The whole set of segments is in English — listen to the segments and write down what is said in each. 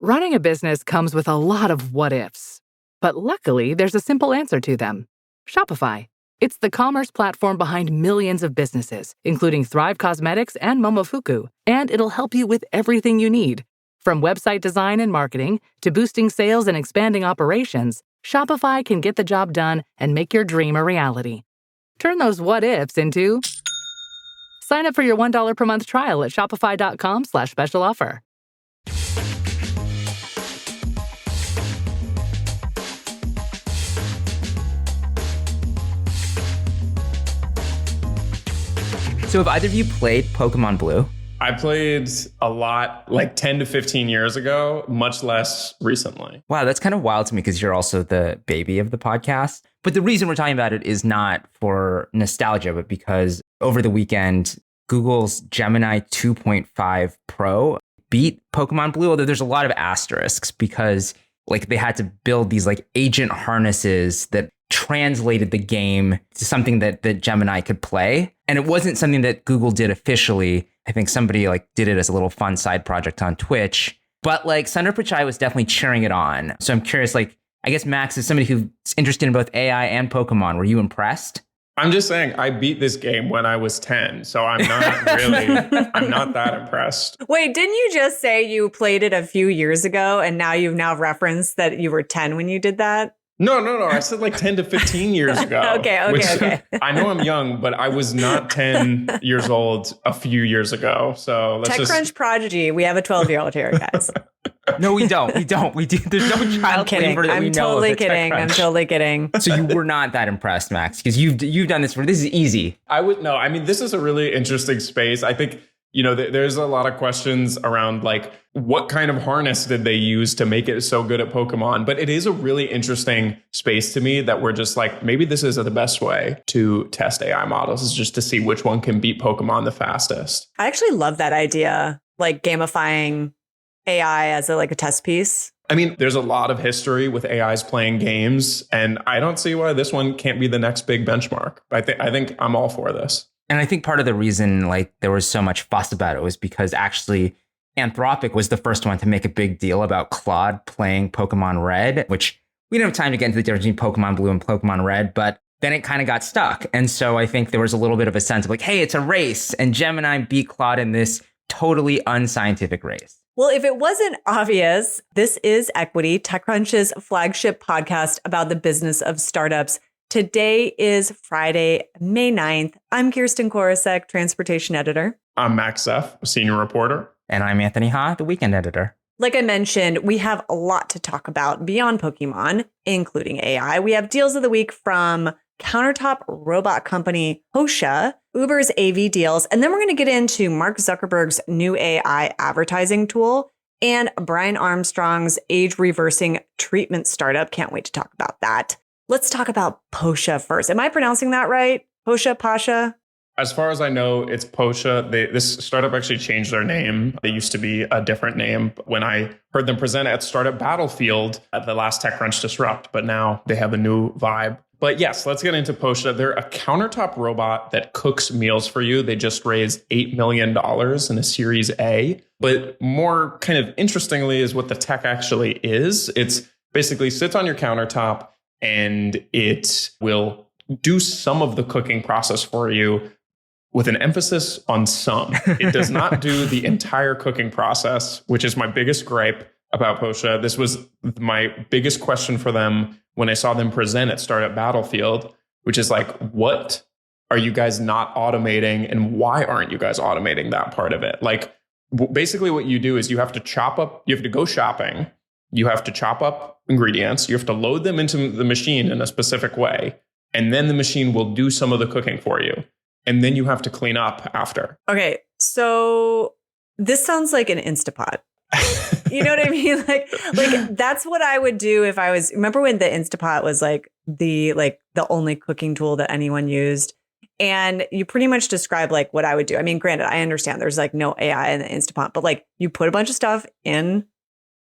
Running a business comes with a lot of what ifs, but luckily there's a simple answer to them. Shopify. It's the commerce platform behind millions of businesses, including Thrive Cosmetics and Momofuku, and it'll help you with everything you need. From website design and marketing to boosting sales and expanding operations, Shopify can get the job done and make your dream a reality. Turn those what ifs into... Sign up for your $1 per month trial at shopify.com/special offer. So have either of you played Pokemon Blue? I played a lot like 10 to 15 years ago, much less recently. Wow, that's kind of wild to me because you're also the baby of the podcast. But the reason we're talking about it is not for nostalgia, but because over the weekend, Google's Gemini 2.5 Pro beat Pokemon Blue, although there's a lot of asterisks because like they had to build these like agent harnesses that translated the game to something that Gemini could play. And it wasn't something that Google did officially. I think somebody like did it as a little fun side project on Twitch. But like Sundar Pichai was definitely cheering it on. So I'm curious, like, I guess Max is somebody who's interested in both AI and Pokemon. Were you impressed? I'm just saying I beat this game when I was 10, so I'm not that impressed. Wait, didn't you just say you played it a few years ago and now you've referenced that you were 10 when you did that? No. I said like 10 to 15 years ago. Okay. I know I'm young, but I was not 10 years old a few years ago. So let's TechCrunch prodigy. We have a 12-year-old here, guys. No, we don't. We do. There's no child flavor that we know of. I'm totally kidding. So you were not that impressed, Max, because you've done this for. This is easy. This is a really interesting space. I think, there's a lot of questions around like what kind of harness did they use to make it so good at Pokemon? But it is a really interesting space to me that we're just like, maybe this is the best way to test AI models is just to see which one can beat Pokemon the fastest. I actually love that idea, like gamifying AI as a test piece. I mean, there's a lot of history with AIs playing games, and I don't see why this one can't be the next big benchmark. I think I'm all for this. And I think part of the reason there was so much fuss about it was because actually Anthropic was the first one to make a big deal about Claude playing Pokemon Red, which we didn't have time to get into the difference between Pokemon Blue and Pokemon Red, but then it kind of got stuck. And so I think there was a little bit of a sense of like, hey, it's a race, and Gemini beat Claude in this totally unscientific race. Well, if it wasn't obvious, this is Equity, TechCrunch's flagship podcast about the business of startups. Today is Friday, May 9th. I'm Kirsten Korosek, transportation editor. I'm Max F., senior reporter. And I'm Anthony Ha, the weekend editor. Like I mentioned, we have a lot to talk about beyond Pokemon, including AI. We have deals of the week from countertop robot company Posha, Uber's AV deals, and then we're going to get into Mark Zuckerberg's new AI advertising tool and Brian Armstrong's age-reversing treatment startup. Can't wait to talk about that. Let's talk about Posha first. Am I pronouncing that right? Pasha? As far as I know, it's Posha. This startup actually changed their name. They used to be a different name when I heard them present at Startup Battlefield at the last TechCrunch Disrupt, but now they have a new vibe. But yes, let's get into Posha. They're a countertop robot that cooks meals for you. They just raised $8 million in a Series A. But more kind of interestingly is what the tech actually is. It's basically sits on your countertop and it will do some of the cooking process for you with an emphasis on some. It does not do the entire cooking process, which is my biggest gripe about Posha. This was my biggest question for them when I saw them present at Startup Battlefield, which is like, what are you guys not automating and why aren't you guys automating that part of it? Like basically what you do is you have to go shopping. You have to chop up ingredients. You have to load them into the machine in a specific way. And then the machine will do some of the cooking for you. And then you have to clean up after. Okay, so this sounds like an Instapot. You know what I mean? Like that's what I would do if I was. Remember when the Instapot was the only cooking tool that anyone used, and you pretty much describe what I would do. I mean, granted, I understand there's no AI in the Instapot, but you put a bunch of stuff in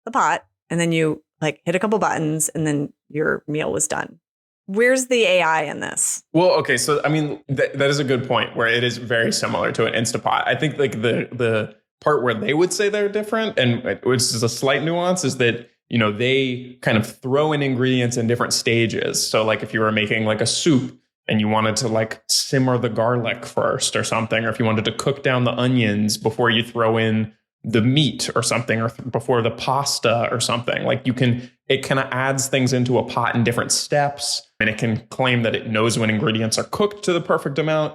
the pot, and then you hit a couple buttons, and then your meal was done. Where's the AI in this? Well, okay, so I mean that is a good point where it is very similar to an Instapot. I think the part where they would say they're different, and which is a slight nuance, is that, you know, they kind of throw in ingredients in different stages. So like if you were making like a soup and you wanted to like simmer the garlic first or something, or if you wanted to cook down the onions before you throw in the meat or something, or before the pasta or something, like it kind of adds things into a pot in different steps, and it can claim that it knows when ingredients are cooked to the perfect amount.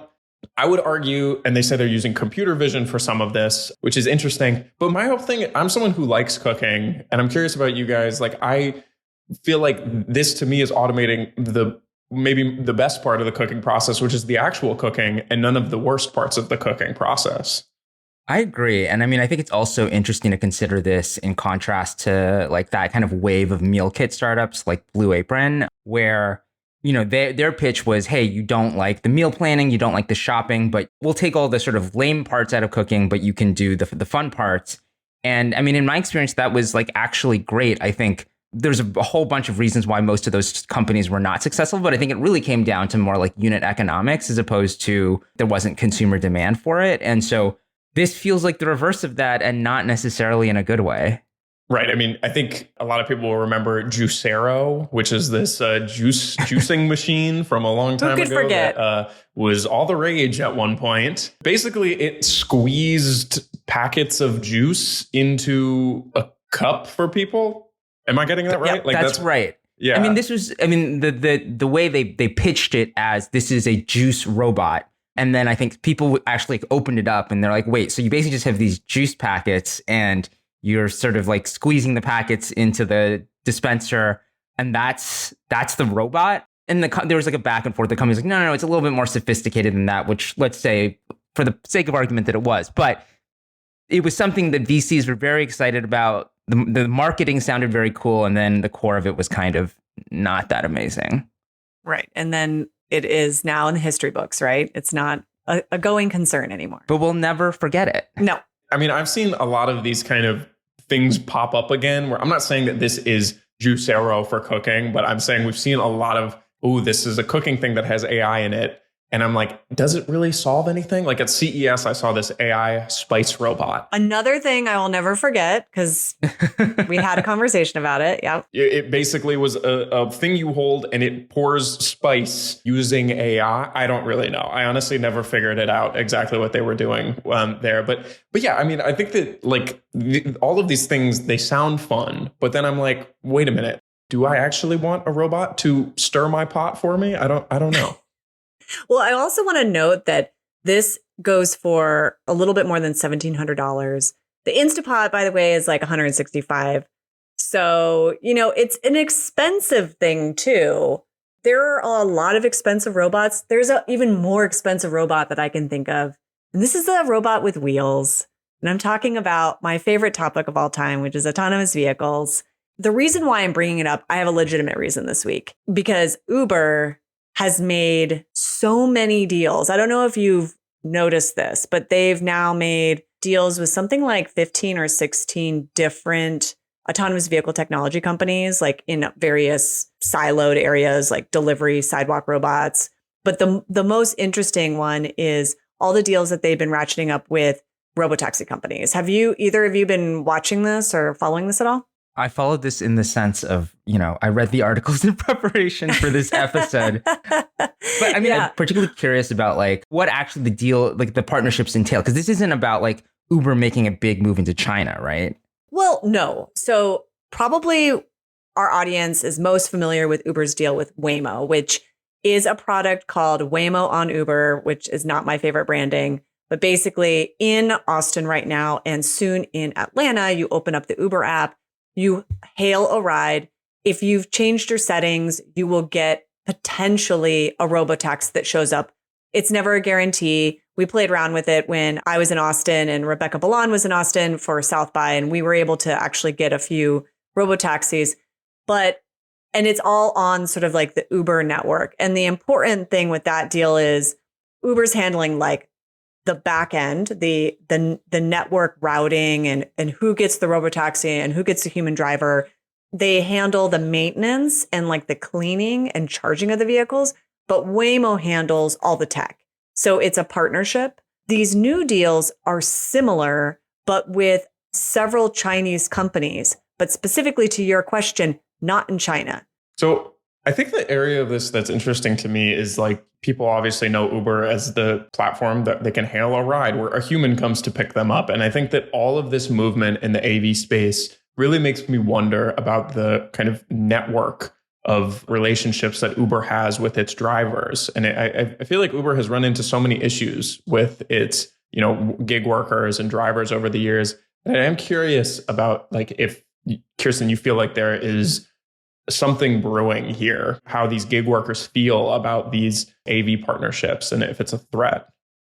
I would argue, and they say they're using computer vision for some of this, which is interesting. But my whole thing, I'm someone who likes cooking, and I'm curious about you guys. Like, I feel like this to me is automating maybe the best part of the cooking process, which is the actual cooking, and none of the worst parts of the cooking process. I agree. And I mean, I think it's also interesting to consider this in contrast to like that kind of wave of meal kit startups like Blue Apron, where, you know, their pitch was, hey, you don't like the meal planning, you don't like the shopping, but we'll take all the sort of lame parts out of cooking, but you can do the fun parts. And I mean, in my experience, that was like actually great. I think there's a whole bunch of reasons why most of those companies were not successful, but I think it really came down to more like unit economics as opposed to there wasn't consumer demand for it. And so this feels like the reverse of that, and not necessarily in a good way. Right. I mean, I think a lot of people will remember Juicero, which is this juicing machine from a long time ago that was all the rage at one point. Basically, it squeezed packets of juice into a cup for people. Am I getting that right? Yeah, like that's right. Yeah. I mean, the way they pitched it as this is a juice robot. And then I think people actually opened it up and they're like, wait, so you basically just have these juice packets and you're sort of like squeezing the packets into the dispenser, and that's the robot. And there was like a back and forth. The company's like, no, it's a little bit more sophisticated than that, which let's say for the sake of argument that it was. But it was something that VCs were very excited about. The marketing sounded very cool. And then the core of it was kind of not that amazing. Right. And then it is now in the history books, right? It's not a going concern anymore. But we'll never forget it. No. I mean, I've seen a lot of these kind of things pop up again, where I'm not saying that this is Juicero for cooking, but I'm saying we've seen a lot of, this is a cooking thing that has AI in it. And I'm like, does it really solve anything? Like at CES, I saw this AI spice robot. Another thing I will never forget, because we had a conversation about it. Yeah. It basically was a thing you hold and it pours spice using AI. I don't really know. I honestly never figured it out exactly what they were doing there. But yeah, I mean, I think that like all of these things, they sound fun. But then I'm like, wait a minute. Do I actually want a robot to stir my pot for me? I don't know. Well, I also want to note that this goes for a little bit more than $1,700. The Instapot, by the way, is like $165. So, you know, it's an expensive thing, too. There are a lot of expensive robots. There's an even more expensive robot that I can think of. And this is a robot with wheels. And I'm talking about my favorite topic of all time, which is autonomous vehicles. The reason why I'm bringing it up, I have a legitimate reason this week, because Uber has made so many deals. I don't know if you've noticed this, but they've now made deals with something like 15 or 16 different autonomous vehicle technology companies, like in various siloed areas, like delivery, sidewalk robots. But the most interesting one is all the deals that they've been ratcheting up with robotaxi companies. Have either of you been watching this or following this at all? I followed this in the sense of, you know, I read the articles in preparation for this episode. But I mean, I'm particularly curious about like what actually the deal, like the partnerships entail, because this isn't about like Uber making a big move into China, right? Well, no. So probably our audience is most familiar with Uber's deal with Waymo, which is a product called Waymo on Uber, which is not my favorite branding. But basically in Austin right now and soon in Atlanta, you open up the Uber app. You hail a ride. If you've changed your settings, you will get potentially a robotaxi that shows up. It's never a guarantee. We played around with it when I was in Austin and Rebecca Balan was in Austin for South by, and we were able to actually get a few robotaxis. And it's all on sort of like the Uber network. And the important thing with that deal is Uber's handling like the back end, the network routing and who gets the robotaxi and who gets the human driver. They handle the maintenance and like the cleaning and charging of the vehicles, but Waymo handles all the tech. So it's a partnership. These new deals are similar, but with several Chinese companies. But specifically to your question, not in China. So I think the area of this that's interesting to me is like people obviously know Uber as the platform that they can hail a ride where a human comes to pick them up. And I think that all of this movement in the AV space really makes me wonder about the kind of network of relationships that Uber has with its drivers. And I feel like Uber has run into so many issues with its, gig workers and drivers over the years. And I am curious about like if, Kirsten, you feel like there is something brewing here, how these gig workers feel about these AV partnerships and if it's a threat.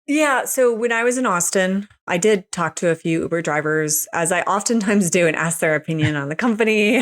Yeah. So when I was in Austin, I did talk to a few Uber drivers, as I oftentimes do, and ask their opinion on the company.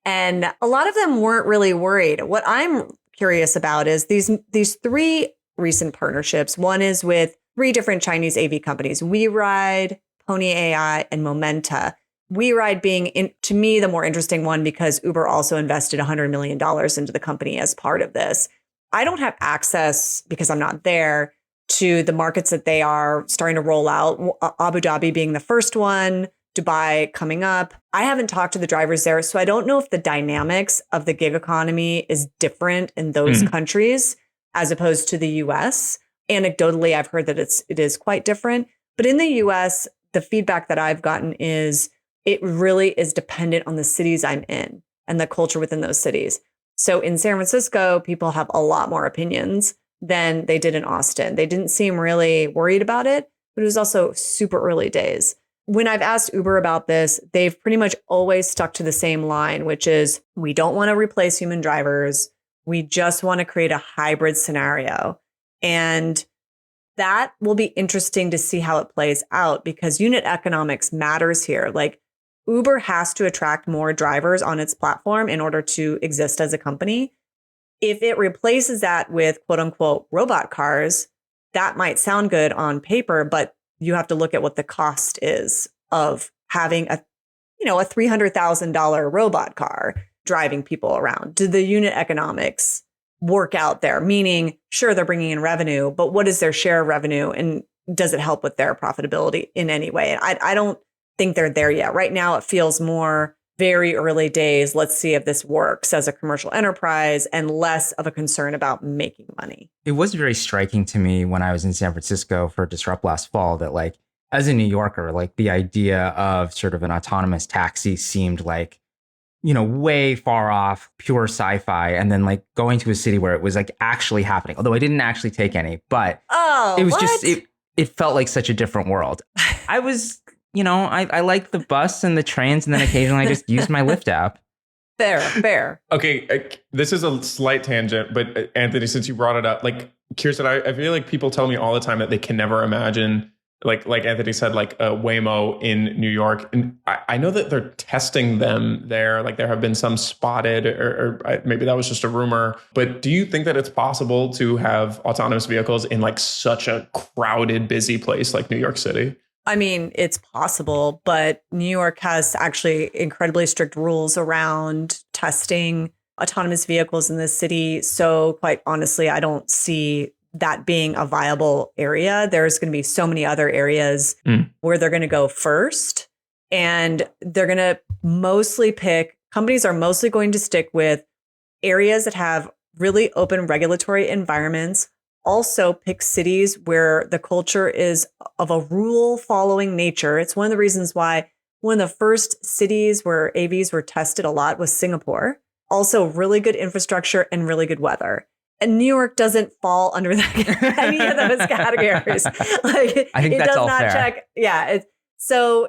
And a lot of them weren't really worried. What I'm curious about is these three recent partnerships. One is with three different Chinese AV companies, WeRide, Pony AI, and Momenta. WeRide being, to me, the more interesting one because Uber also invested $100 million into the company as part of this. I don't have access, because I'm not there, to the markets that they are starting to roll out, Abu Dhabi being the first one, Dubai coming up. I haven't talked to the drivers there, so I don't know if the dynamics of the gig economy is different in those countries as opposed to the US. Anecdotally, I've heard that it is quite different. But in the US, the feedback that I've gotten is it really is dependent on the cities I'm in and the culture within those cities. So in San Francisco, people have a lot more opinions than they did in Austin. They didn't seem really worried about it, but it was also super early days. When I've asked Uber about this, they've pretty much always stuck to the same line, which is we don't want to replace human drivers. We just want to create a hybrid scenario. And that will be interesting to see how it plays out because unit economics matters here. Like Uber has to attract more drivers on its platform in order to exist as a company. If it replaces that with quote unquote robot cars, that might sound good on paper, but you have to look at what the cost is of having a $300,000 robot car driving people around. Do the unit economics work out there? Meaning, sure, they're bringing in revenue, but what is their share of revenue? And does it help with their profitability in any way? And I don't think they're there yet. Right now, it feels more very early days. Let's see if this works as a commercial enterprise and less of a concern about making money. It was very striking to me when I was in San Francisco for Disrupt last fall that like, as a New Yorker, like the idea of sort of an autonomous taxi seemed like, way far off, pure sci-fi. And then like going to a city where it was like actually happening, although I didn't actually take any, but it was just, it felt like such a different world. I was, I like the bus and the trains, and then occasionally I just use my Lyft app. Fair. Okay, this is a slight tangent, but Anthony, since you brought it up, like Kirsten, I feel like people tell me all the time that they can never imagine, like Anthony said, like a Waymo in New York. And I know that they're testing them there. Like there have been some spotted, or maybe that was just a rumor. But do you think that it's possible to have autonomous vehicles in like such a crowded, busy place like New York City? I mean, it's possible, but New York has actually incredibly strict rules around testing autonomous vehicles in the city. So quite honestly, I don't see that being a viable area. There's going to be so many other areas where they're going to go first. And they're going to companies are mostly going to stick with areas that have really open regulatory environments. Also pick cities where the culture is of a rule following nature. It's one of the reasons why one of the first cities where AVs were tested a lot was Singapore. Also really good infrastructure and really good weather. And New York doesn't fall under any of those categories. Like I think it that's does all not fair. check. Yeah. So,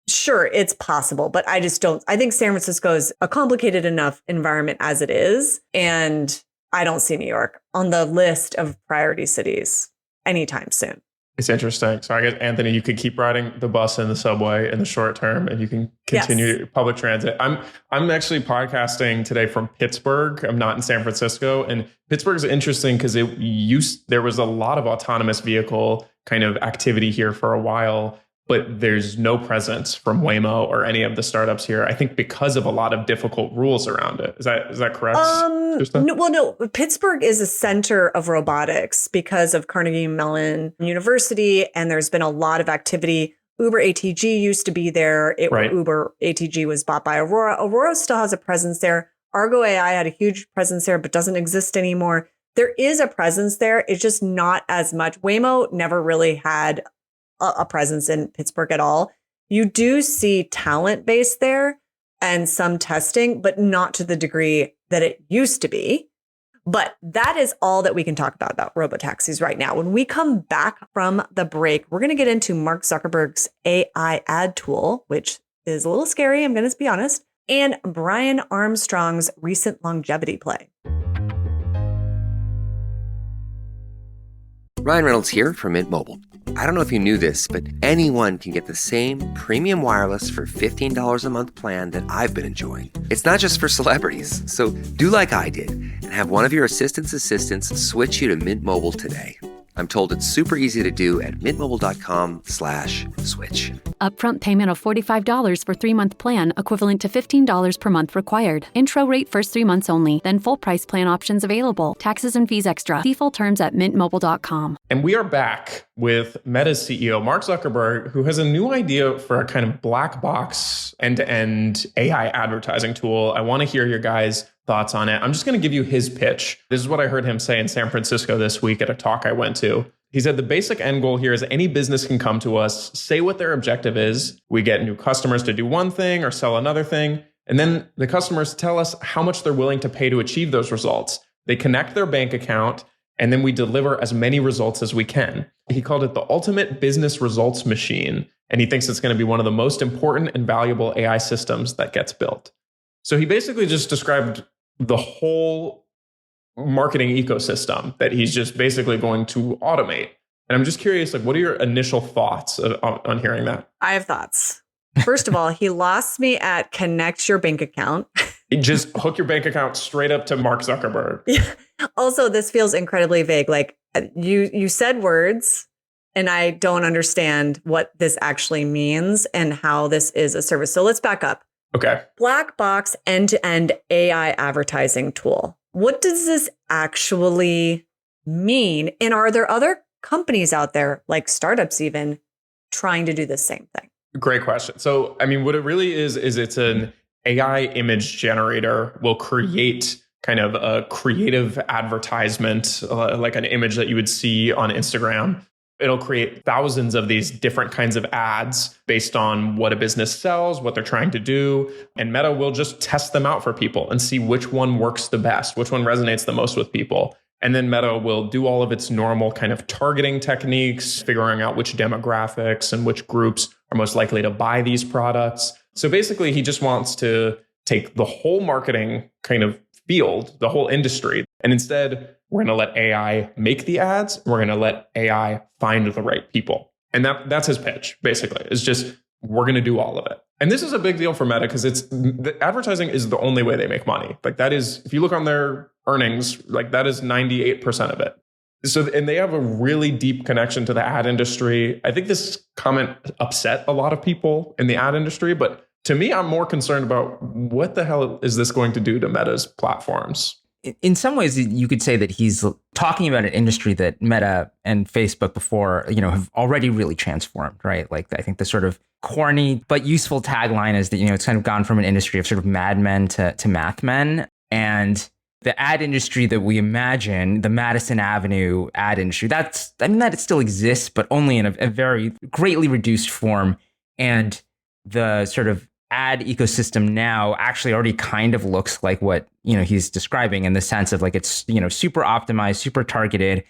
sure, it's possible, but I just don't. I think San Francisco is a complicated enough environment as it is. And I don't see New York on the list of priority cities anytime soon. It's interesting. So I guess, Anthony, you could keep riding the bus and the subway in the short term, and you can continue public transit. I'm actually podcasting today from Pittsburgh. I'm not in San Francisco. And Pittsburgh is interesting because there was a lot of autonomous vehicle kind of activity here for a while, but there's no presence from Waymo or any of the startups here, I think because of a lot of difficult rules around it. Is that correct? No. Pittsburgh is a center of robotics because of Carnegie Mellon University. And there's been a lot of activity Uber ATG used to be there. Right. Uber ATG was bought by Aurora. Aurora still has a presence there. Argo AI had a huge presence there, but doesn't exist anymore. There is a presence there. It's just not as much. Waymo never really had a presence in Pittsburgh at all. You do see talent base there and some testing, but not to the degree that it used to be. But that is all that we can talk about robotaxis right now. When we come back from the break, we're going to get into Mark Zuckerberg's AI ad tool, which is a little scary, I'm going to be honest, and Brian Armstrong's recent longevity play. Ryan Reynolds here from Mint Mobile. I don't know if you knew this, but anyone can get the same premium wireless for $15 a month plan that I've been enjoying. It's not just for celebrities. So do like I did and have one of your assistants switch you to Mint Mobile today. I'm told it's super easy to do at mintmobile.com/switch. Upfront payment of $45 for 3-month plan, equivalent to $15 per month required. Intro rate first 3 months only, then full price plan options available. Taxes and fees extra. See full terms at mintmobile.com. And we are back with Meta's CEO, Mark Zuckerberg, who has a new idea for a kind of black box end-to-end AI advertising tool. I want to hear your guys' thoughts on it. I'm just going to give you his pitch. This is what I heard him say in San Francisco this week at a talk I went to. He said the basic end goal here is any business can come to us, say what their objective is. We get new customers to do one thing or sell another thing. And then the customers tell us how much they're willing to pay to achieve those results. They connect their bank account, and then we deliver as many results as we can. He called it the ultimate business results machine. And he thinks it's going to be one of the most important and valuable AI systems that gets built. So he basically just described the whole marketing ecosystem that he's just basically going to automate. And I'm just curious, like, what are your initial thoughts on hearing that? I have thoughts. First of all, he lost me at connect your bank account. Just hook your bank account straight up to Mark Zuckerberg. Yeah. Also, this feels incredibly vague. Like you said words, and I don't understand what this actually means and how this is a service. So let's back up. Okay. Black box end-to-end AI advertising tool. What does this actually mean? And are there other companies out there, like startups even, trying to do the same thing? Great question. So, I mean, what it really is it's an AI image generator will create kind of a creative advertisement, like an image that you would see on Instagram. It'll create thousands of these different kinds of ads based on what a business sells, what they're trying to do. And Meta will just test them out for people and see which one works the best, which one resonates the most with people. And then Meta will do all of its normal kind of targeting techniques, figuring out which demographics and which groups are most likely to buy these products. So basically, he just wants to take the whole marketing kind of field, the whole industry, and instead, we're going to let AI make the ads. We're going to let AI find the right people. And that's his pitch, basically. It's just, we're going to do all of it. And this is a big deal for Meta because the advertising is the only way they make money. Like that is, if you look on their earnings, like that is 98% of it. So, and they have a really deep connection to the ad industry. I think this comment upset a lot of people in the ad industry, but to me, I'm more concerned about what the hell is this going to do to Meta's platforms? In some ways, you could say that he's talking about an industry that Meta and Facebook before, have already really transformed, right? Like, I think the sort of corny but useful tagline is that, it's kind of gone from an industry of sort of madmen to math men. And the ad industry that we imagine, the Madison Avenue ad industry, that it still exists, but only in a very greatly reduced form. And the sort of ad ecosystem now actually already kind of looks like what, he's describing in the sense of like it's, super optimized, super targeted.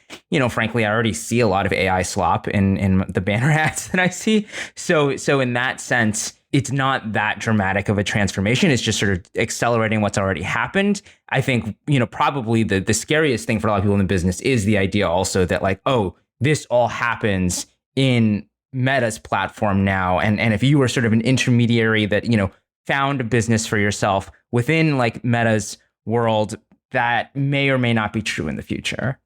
Frankly, I already see a lot of AI slop in the banner ads that I see. So in that sense, it's not that dramatic of a transformation. It's just sort of accelerating what's already happened. I think, probably the scariest thing for a lot of people in the business is the idea also that like, oh, this all happens in Meta's platform now. And if you were sort of an intermediary that, found a business for yourself within like Meta's world, that may or may not be true in the future.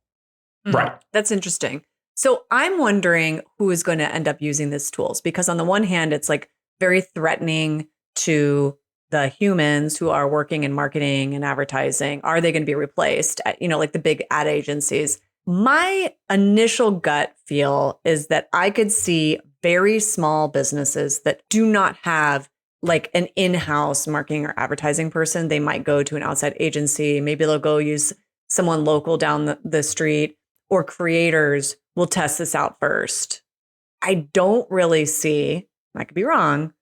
Right. That's interesting. So I'm wondering who is going to end up using these tools, because on the one hand, it's like very threatening to the humans who are working in marketing and advertising. Are they going to be replaced? Like the big ad agencies. My initial gut feel is that I could see very small businesses that do not have like an in-house marketing or advertising person. They might go to an outside agency. Maybe they'll go use someone local down the street, or creators will test this out first. I don't really see, I could be wrong,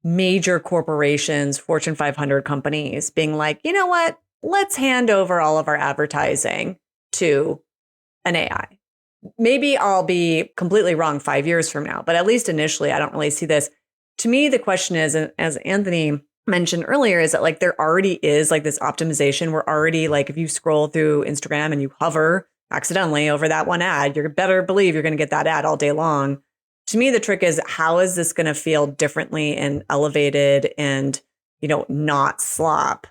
major corporations, Fortune 500 companies being like, you know what, let's hand over all of our advertising to an AI. Maybe I'll be completely wrong 5 years from now, but at least initially, I don't really see this. To me, the question is, as Anthony mentioned earlier, is that like there already is like this optimization. We're already like, if you scroll through Instagram and you hover accidentally over that one ad, you better believe you're going to get that ad all day long. To me, the trick is, how is this going to feel differently and elevated and, not slop?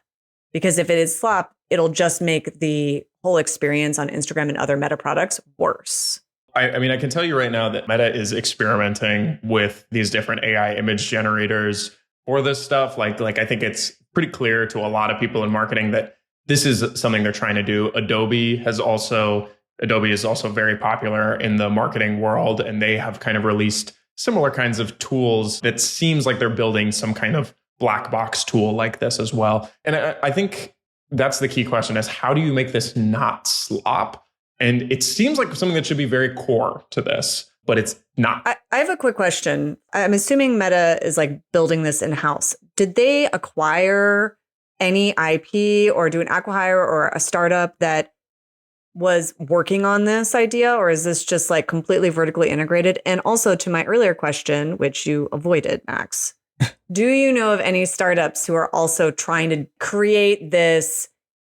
Because if it is slop, it'll just make the whole experience on Instagram and other Meta products worse. I mean, I can tell you right now that Meta is experimenting with these different AI image generators for this stuff. Like I think it's pretty clear to a lot of people in marketing that this is something they're trying to do. Adobe is also very popular in the marketing world, and they have kind of released similar kinds of tools that seems like they're building some kind of black box tool like this as well. And I think that's the key question, is how do you make this not slop? And it seems like something that should be very core to this, but it's not. I have a quick question. I'm assuming Meta is like building this in-house. Did they acquire any IP or do an acqui-hire or a startup that was working on this idea? Or is this just like completely vertically integrated? And also, to my earlier question, which you avoided, Max, do you know of any startups who are also trying to create this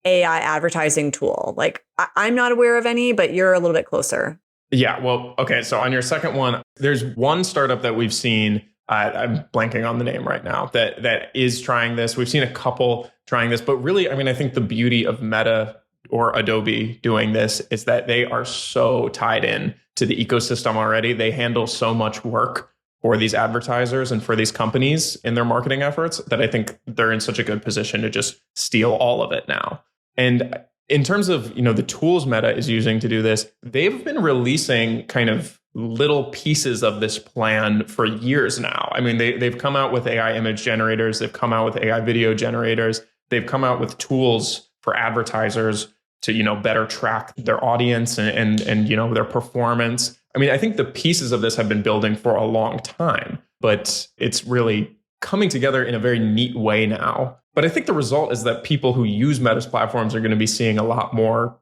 AI advertising tool? Like, I'm not aware of any, but you're a little bit closer. Yeah, well, okay. So on your second one, there's one startup that we've seen, I'm blanking on the name right now, that is trying this. We've seen a couple trying this, but really, I mean, I think the beauty of Meta or Adobe doing this is that they are so tied in to the ecosystem already. They handle so much work for these advertisers and for these companies in their marketing efforts that I think they're in such a good position to just steal all of it now. And in terms of, the tools Meta is using to do this, they've been releasing kind of little pieces of this plan for years now. I mean, they've come out with AI image generators. They've come out with AI video generators. They've come out with tools for advertisers to, better track their audience and their performance. I mean, I think the pieces of this have been building for a long time, but it's really coming together in a very neat way now. But I think the result is that people who use Meta's platforms are going to be seeing a lot more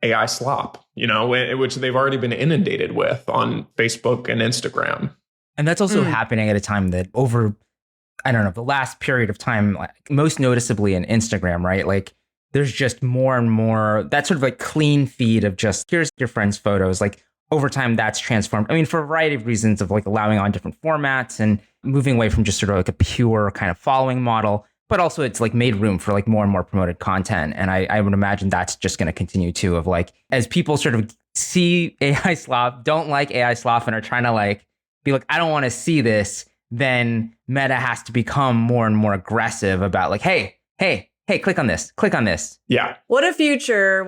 AI slop, which they've already been inundated with on Facebook and Instagram. And that's also happening at a time that over, the last period of time, like most noticeably in Instagram, right? Like there's just more and more, that sort of like clean feed of just, here's your friend's photos. Like over time, that's transformed. I mean, for a variety of reasons of like allowing on different formats and moving away from just sort of like a pure kind of following model. But also it's like made room for like more and more promoted content. And I would imagine that's just going to continue too, of like, as people sort of see AI slop, don't like AI slop, and are trying to like be like, I don't want to see this, then Meta has to become more and more aggressive about like, hey, click on this. Yeah. What a future.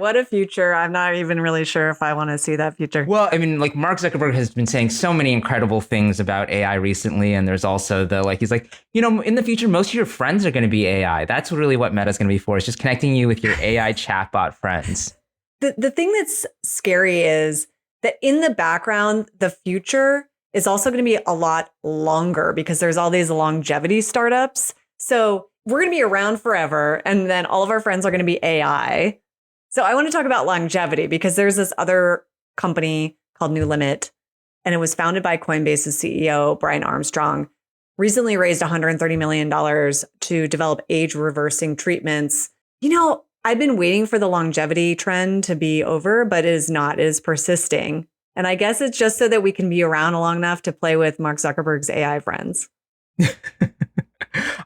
I'm not even really sure if I want to see that future. Well, I mean, like Mark Zuckerberg has been saying so many incredible things about AI recently. And there's also he's like, in the future, most of your friends are going to be AI. That's really what Meta's going to be for, is just connecting you with your AI chatbot friends. The thing that's scary is that in the background, the future is also going to be a lot longer because there's all these longevity startups. So we're going to be around forever, and then all of our friends are going to be AI. So I want to talk about longevity because there's this other company called New Limit, and it was founded by Coinbase's CEO, Brian Armstrong, recently raised $130 million to develop age-reversing treatments. I've been waiting for the longevity trend to be over, but it is not. It is persisting. And I guess it's just so that we can be around long enough to play with Mark Zuckerberg's AI friends.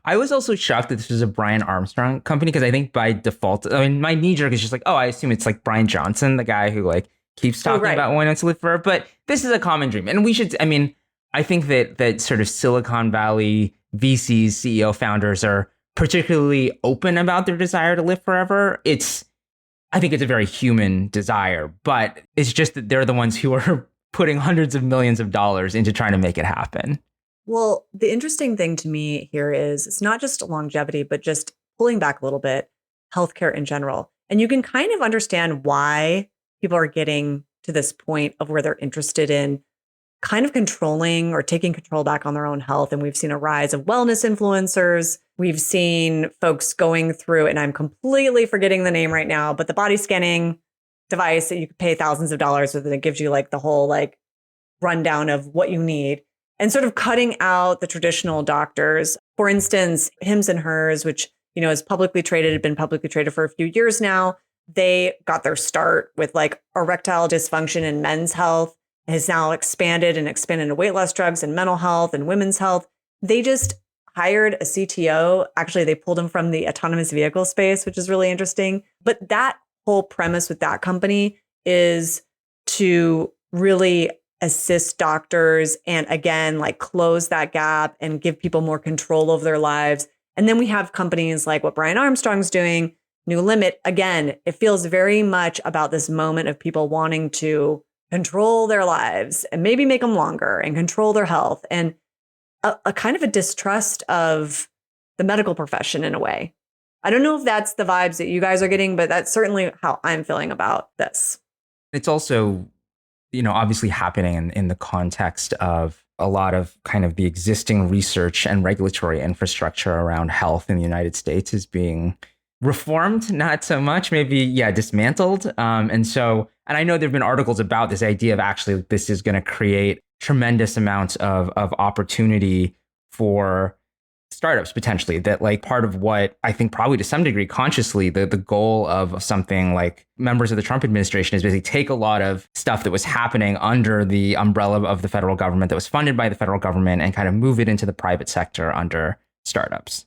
I was also shocked that this was a Brian Armstrong company, because I think by default, my knee jerk is just like, oh, I assume it's like Brian Johnson, the guy who like keeps talking about wanting to live forever. But this is a common dream. And I think that sort of Silicon Valley VCs, CEO founders are particularly open about their desire to live forever. I think it's a very human desire, but it's just that they're the ones who are putting hundreds of millions of dollars into trying to make it happen. Well, the interesting thing to me here is it's not just longevity, but just pulling back a little bit, healthcare in general. And you can kind of understand why people are getting to this point of where they're interested in kind of controlling or taking control back on their own health. And we've seen a rise of wellness influencers. We've seen folks going through, and I'm completely forgetting the name right now, but the body scanning device that you could pay thousands of dollars with, and it gives you like the whole like rundown of what you need, and sort of cutting out the traditional doctors. For instance, Hims and Hers, which, you know, is publicly traded, had been publicly traded for a few years now. They got their start with like erectile dysfunction in men's health, has now expanded into weight loss drugs and mental health and women's health. They just hired a CTO. Actually, they pulled him from the autonomous vehicle space, which is really interesting. But that whole premise with that company is to really assist doctors and, again, like close that gap and give people more control over their lives. And then we have companies like what Brian Armstrong's doing, New Limit. Again, it feels very much about this moment of people wanting to control their lives and maybe make them longer and control their health, and a kind of a distrust of the medical profession in a way. I don't know if that's the vibes that you guys are getting, but that's certainly how I'm feeling about this. It's also, you know, obviously happening in the context of a lot of kind of the existing research and regulatory infrastructure around health in the United States is being reformed, not so much, maybe, dismantled. And I know there've been articles about this idea of actually this is going to create tremendous amounts of opportunity for startups potentially, that like part of what I think probably to some degree consciously the goal of something like members of the Trump administration is basically take a lot of stuff that was happening under the umbrella of the federal government, that was funded by the federal government, and kind of move it into the private sector under startups.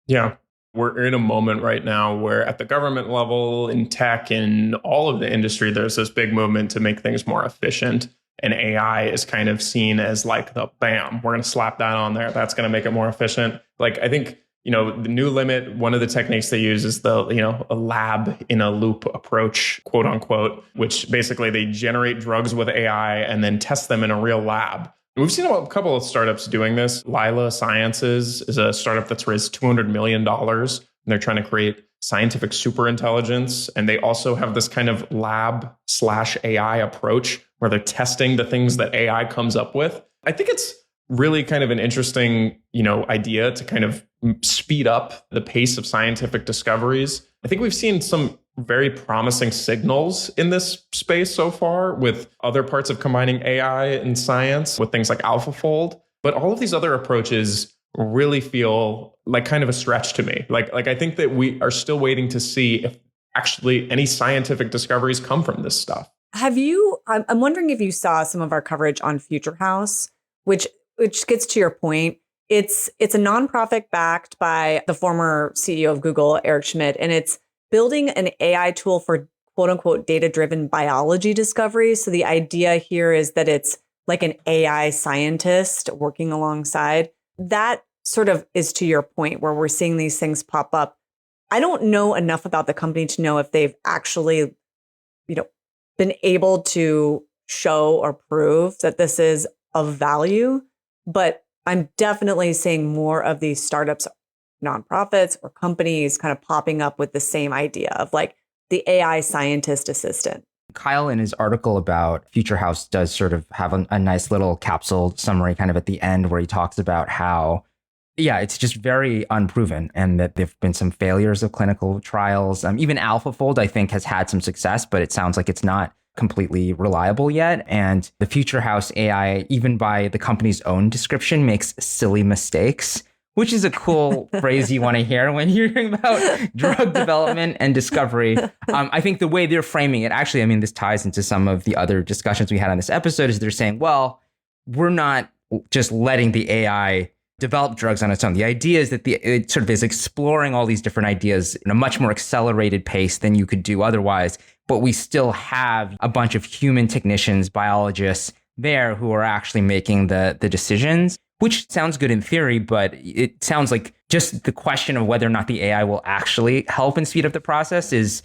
Yeah. We're in a moment right now where at the government level, in tech, in all of the industry, there's this big movement to make things more efficient. And AI is kind of seen as like the bam, we're going to slap that on there. That's going to make it more efficient. Like, I think, you know, the New Limit, one of the techniques they use is a lab in a loop approach, quote unquote, which basically they generate drugs with AI and then test them in a real lab. And we've seen a couple of startups doing this. Lila Sciences is a startup that's raised $200 million. And they're trying to create scientific superintelligence. And they also have this kind of lab/AI approach where they're testing the things that AI comes up with. I think it's really kind of an interesting, idea to kind of speed up the pace of scientific discoveries. I think we've seen some very promising signals in this space so far with other parts of combining AI and science with things like AlphaFold. But all of these other approaches really feel like kind of a stretch to me. Like I think that we are still waiting to see if actually any scientific discoveries come from this stuff. I'm wondering if you saw some of our coverage on Future House, which gets to your point. It's a nonprofit backed by the former CEO of Google, Eric Schmidt, and it's building an AI tool for quote unquote data-driven biology discovery. So the idea here is that it's like an AI scientist working alongside. That sort of is to your point where we're seeing these things pop up. I don't know enough about the company to know if they've actually, been able to show or prove that this is of value, but I'm definitely seeing more of these startups, nonprofits or companies kind of popping up with the same idea of like the AI scientist assistant. Kyle, in his article about Future House, does sort of have a nice little capsule summary kind of at the end where he talks about how, it's just very unproven and that there've been some failures of clinical trials. Even AlphaFold, I think, has had some success, but it sounds like it's not completely reliable yet. And the Future House AI, even by the company's own description, makes silly mistakes, which is a cool phrase you want to hear when you're hearing about drug development and discovery. I think the way they're framing it, actually, this ties into some of the other discussions we had on this episode, is they're saying, well, we're not just letting the AI develop drugs on its own. The idea is that it sort of is exploring all these different ideas in a much more accelerated pace than you could do otherwise. But we still have a bunch of human technicians, biologists there who are actually making the decisions, which sounds good in theory, but it sounds like just the question of whether or not the AI will actually help and speed up the process is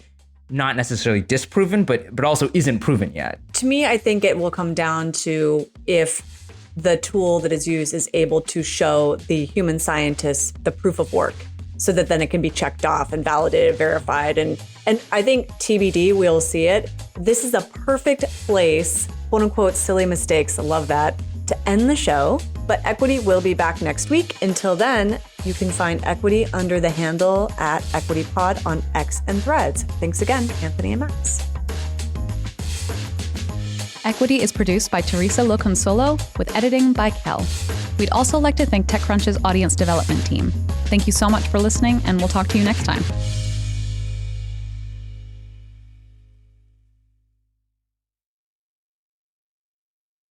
not necessarily disproven, but also isn't proven yet. To me, I think it will come down to if the tool that is used is able to show the human scientists the proof of work so that then it can be checked off and validated, verified. And I think TBD, we'll see it. This is a perfect place, quote unquote, silly mistakes, I love that, to end the show. But Equity will be back next week. Until then, you can find Equity under the handle at EquityPod on X and Threads. Thanks again, Anthony and Max. Equity is produced by Theresa Loconsolo with editing by Kell. We'd also like to thank TechCrunch's audience development team. Thank you so much for listening, and we'll talk to you next time.